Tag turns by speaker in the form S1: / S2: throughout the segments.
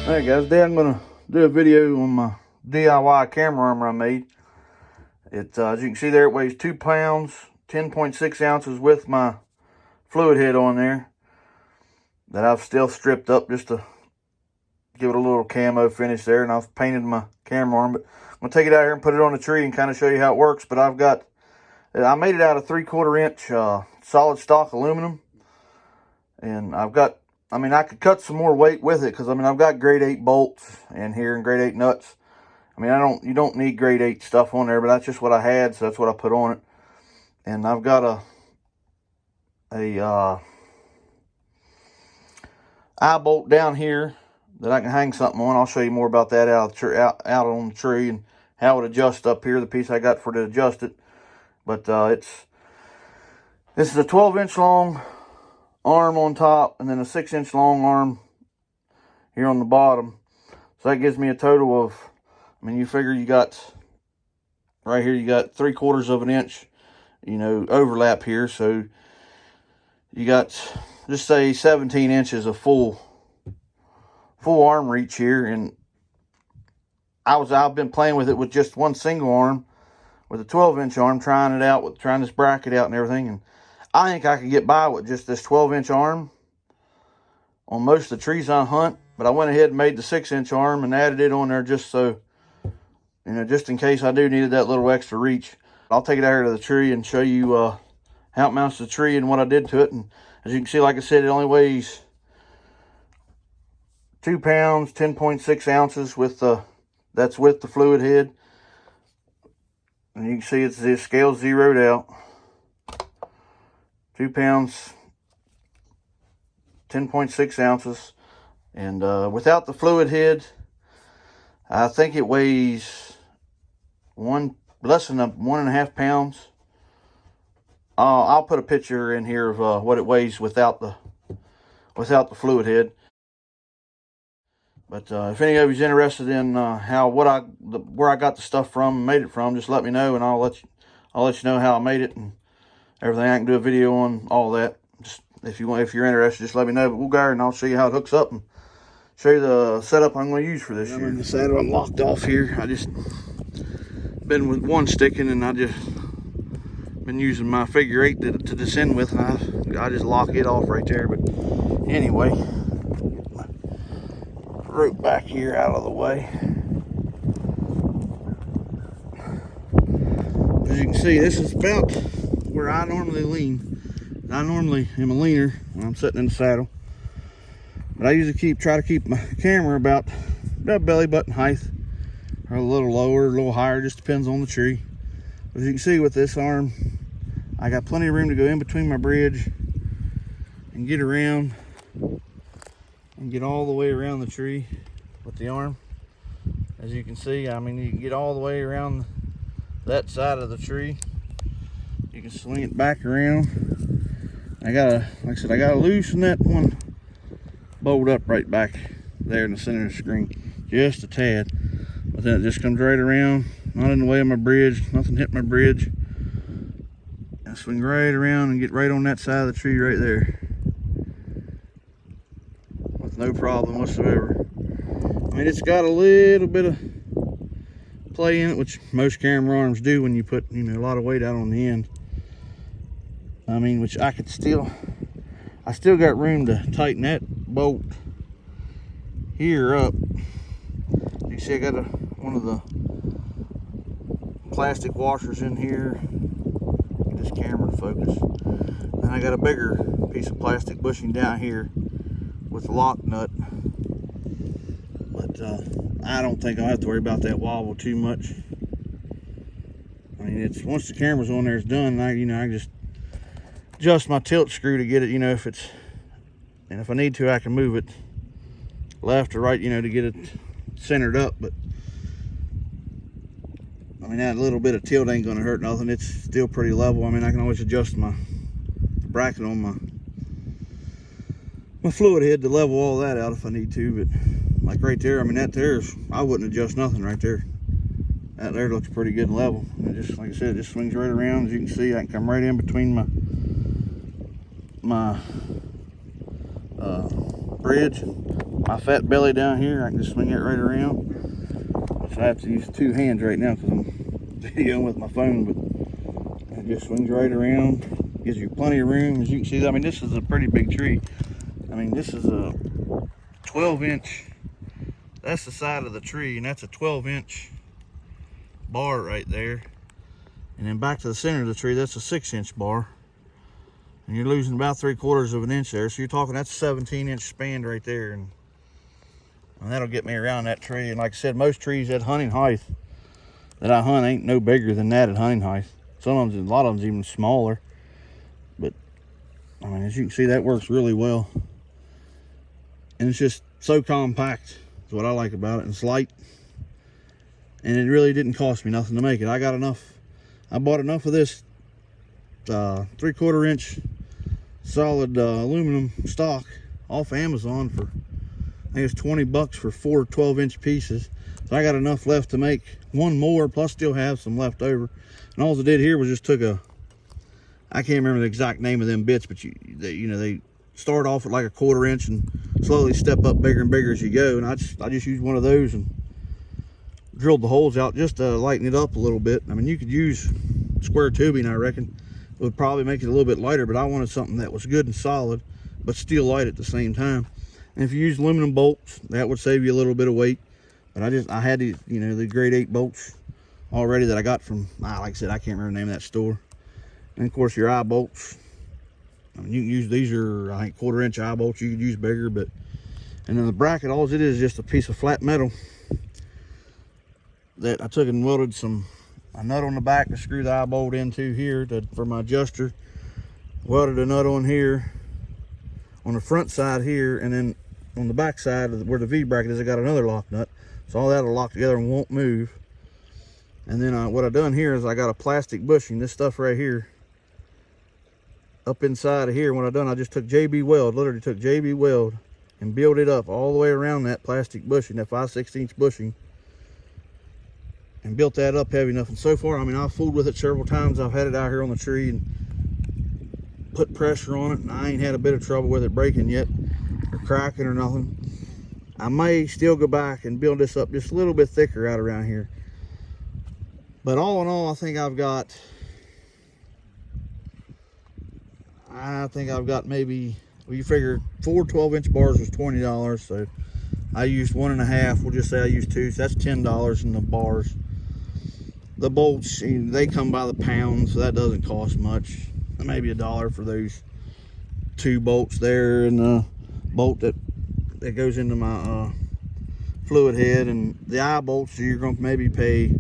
S1: Alright guys, today I'm going to do a video on my DIY camera armor I made. As you can see there, it weighs 2 pounds, 10.6 ounces with my fluid head on there that I've still stripped up just to give it a little camo finish there, and I've painted my camera arm. But I'm going to take it out here and put it on the tree and kind of show you how it works. But I made it out of 3/4 inch solid stock aluminum, and I could cut some more weight with it because I've got grade 8 bolts in here and grade 8 nuts. You don't need grade 8 stuff on there, but that's just what I had, so that's what I put on it. And I've got a eye bolt down here that I can hang something on. I'll show you more about that out on the tree and how it adjusts up here, the piece I got for to adjust it. But this is a 12-inch long arm on top, and then a 6-inch long arm here on the bottom. So that gives me a total of, you figure you got right here, you got 3/4 of an inch, overlap here. So you got, just say 17 inches of full arm reach here. And I've been playing with it with just one single arm, with a 12-inch arm, trying this bracket out and everything. And I think I could get by with just this 12-inch arm on most of the trees I hunt. But I went ahead and made the 6-inch arm and added it on there just so, just in case I do needed that little extra reach. I'll take it out here to the tree and show you how it mounts to the tree and what I did to it. And as you can see, like I said, it only weighs 2 pounds, 10.6 ounces that's with the fluid head. And you can see the scale's zeroed out. 2 pounds, 10.6 ounces. And without the fluid head, I think it weighs less than 1.5 pounds. I'll put a picture in here of what it weighs without the fluid head. But if any of you's interested in where I got the stuff from and made it from, just let me know, and I'll let you know how I made it and everything. I can do a video on all that. Just if you're interested, just let me know. But we'll go there and I'll show you how it hooks up and show you the setup I'm going to use for this year. The saddle I'm locked off here. I just been with one sticking, and I just been using my figure 8 to descend with, and I just lock it off right there. But anyway, get my rope back here out of the way. As you can see, this is about where I normally lean. I normally am a leaner when I'm sitting in the saddle, but I usually try to keep my camera about belly button height, or a little lower, a little higher, just depends on the tree. But as you can see with this arm, I got plenty of room to go in between my bridge and get around and get all the way around the tree with the arm. As you can see, you can get all the way around that side of the tree. You can swing it back around. Like I said, I gotta loosen that one bolt up right back there in the center of the screen, just a tad. But then it just comes right around, not in the way of my bridge, nothing hit my bridge. I swing right around and get right on that side of the tree right there, with no problem whatsoever. It's got a little bit of play in it, which most camera arms do when you put a lot of weight out on the end. Which I still got room to tighten that bolt here up. You see I got one of the plastic washers in here. Get this camera to focus. And I got a bigger piece of plastic bushing down here with the lock nut. But I don't think I'll have to worry about that wobble too much. It's once the camera's on there, it's done. I just adjust my tilt screw to get it, if I need to, I can move it left or right, to get it centered up. But that little bit of tilt ain't gonna hurt nothing. It's still pretty level. I can always adjust my bracket on my fluid head to level all that out if I need to. But like right there, that there's, I wouldn't adjust nothing right there. That there looks pretty good and level. And it just, like I said, it just swings right around. As you can see, I can come right in between my bridge, my fat belly down here, I can just swing it right around. So I have to use 2 hands right now because I'm videoing with my phone, but it just swings right around. Gives you plenty of room. As you can see, I mean, this is a pretty big tree. I mean, this is a 12-inch. That's the side of the tree, and that's a 12-inch bar right there. And then back to the center of the tree, that's a 6-inch bar. And you're losing about 3/4 of an inch there. So you're talking, that's a 17-inch span right there. And that'll get me around that tree. And like I said, most trees at hunting height that I hunt ain't no bigger than that at hunting height. Some of them, a lot of them's even smaller. But, I mean, as you can see, that works really well. And it's just so compact. That's what I like about it. And it's light. And it really didn't cost me nothing to make it. I got enough. I bought enough of this 3/4 inch solid aluminum stock off Amazon for, I think it's 20 bucks for 4 12-inch pieces. So I got enough left to make one more, plus still have some left over. And all I did here was just took a, I can't remember the exact name of them bits, but they start off at like a 1/4 inch and slowly step up bigger and bigger as you go. And I just used one of those and drilled the holes out just to lighten it up a little bit. I mean, you could use square tubing, I reckon. It would probably make it a little bit lighter, but I wanted something that was good and solid, but still light at the same time. And if you use aluminum bolts, that would save you a little bit of weight. But I had these, the grade 8 bolts already that I got from, like I said, I can't remember the name of that store. And of course, your eye bolts. I mean, you can use, these are, I think, 1/4 inch eye bolts. You could use bigger, but, and then the bracket, all it is just a piece of flat metal that I took and welded a nut on the back to screw the eye bolt into here for my adjuster. Welded a nut on here, on the front side here, and then on the back side where the V bracket is, I got another lock nut. So all that'll lock together and won't move. And then what I've done here is I got a plastic bushing, this stuff right here, up inside of here. What I've done, I just took JB Weld, literally took JB Weld and built it up all the way around that plastic bushing, that 5/16 bushing, and built that up heavy enough. And so far, I mean, I've fooled with it several times. I've had it out here on the tree and put pressure on it, and I ain't had a bit of trouble with it breaking yet or cracking or nothing. I may still go back and build this up just a little bit thicker out around here. But all in all, I think I've got maybe, well, you figure 4 12-inch bars was $20. So I used 1.5. We'll just say I used 2. So that's $10 in the bars. The bolts, they come by the pound, so that doesn't cost much. Maybe $1 for those 2 bolts there, and the bolt that goes into my fluid head, and the eye bolts, you're going to maybe pay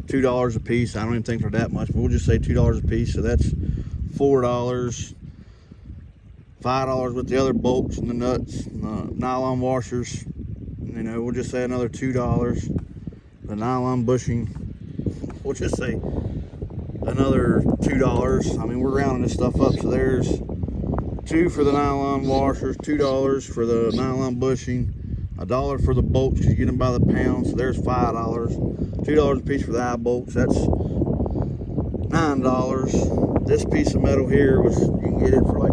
S1: $2 a piece. I don't even think they're that much, but we'll just say $2 a piece. So that's $4. $5 with the other bolts and the nuts and the nylon washers. We'll just say another $2. The nylon bushing, we'll just say another $2. I mean, we're rounding this stuff up, so there's $2 for the nylon washers, $2 for the nylon bushing, $1 for the bolts because you get them by the pound, so there's $5. $2 a piece for the eye bolts, that's $9. This piece of metal here was, you can get it for like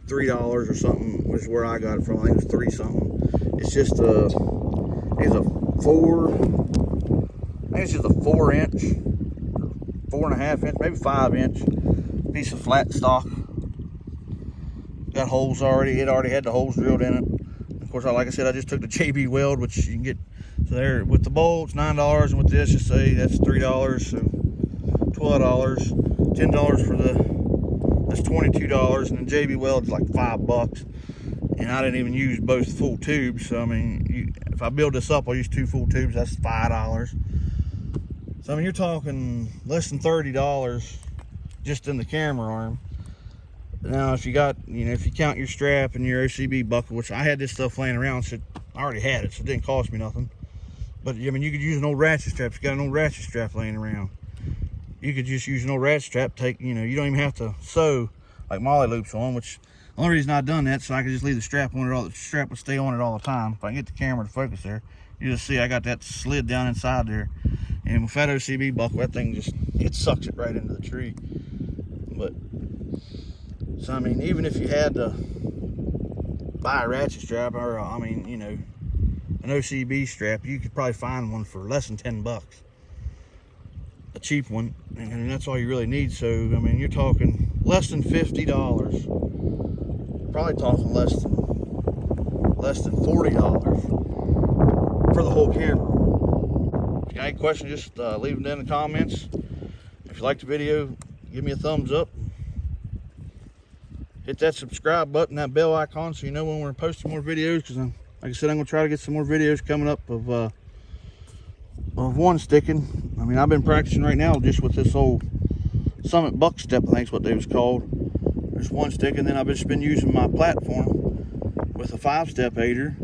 S1: $3 or something, which is where I got it from. I think it was 3 something. It's just a 4-inch, 4.5 inch, maybe 5-inch piece of flat stock. Got holes already. It already had the holes drilled in it. Of course, like I said, I just took the JB Weld, which you can get. So there, with the bolts, $9, and with this, just say that's $3, so $12, $10 for the. That's $22, and then JB Weld's like $5. And I didn't even use both full tubes. So I mean, if I build this up, I'll use 2 full tubes. That's $5. So I mean, you're talking less than $30 just in the camera arm. Now, if you got, if you count your strap and your OCB buckle, which I had this stuff laying around, so I already had it, so it didn't cost me nothing. But I mean, you could use an old ratchet strap. If you got an old ratchet strap laying around, you could just use an old ratchet strap. You don't even have to sew like molly loops on, which the only reason I've done that so I could just leave the strap on it all. The strap would stay on it all the time. If I can get the camera to focus there, you just see I got that slid down inside there. And with that OCB buckle, that thing it sucks it right into the tree. But so I mean, even if you had to buy a ratchet strap, or I mean, you know, an OCB strap, you could probably find one for less than 10 bucks. A cheap one, and that's all you really need. So, I mean, you're talking less than $50. Probably talking less than $40 for the whole camera. If you got any questions, just leave them in the comments. If you like the video, give me a thumbs up. Hit that subscribe button, that bell icon, so you know when we're posting more videos. Because, like I said, I'm gonna try to get some more videos coming up of one sticking. I mean, I've been practicing right now just with this old Summit Buck Step, I think is what they was called. There's one stick, and then I've just been using my platform with a 5-step aider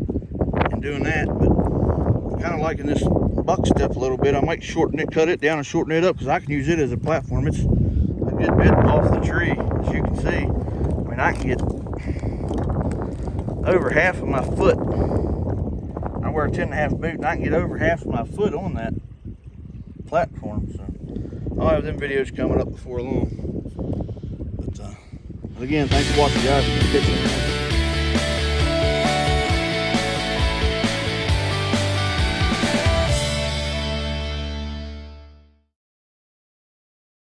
S1: and doing that. But I'm kind of liking this Buck Step a little bit. I might shorten it, cut it down and shorten it up, because I can use it as a platform. It's a good bit off the tree, as you can see. I mean, I can get over half of my foot. I wear a 10.5 boot, and I can get over half of my foot on that platform. So I'll have them videos coming up before long. But again, thanks for watching, guys. Keep pitching.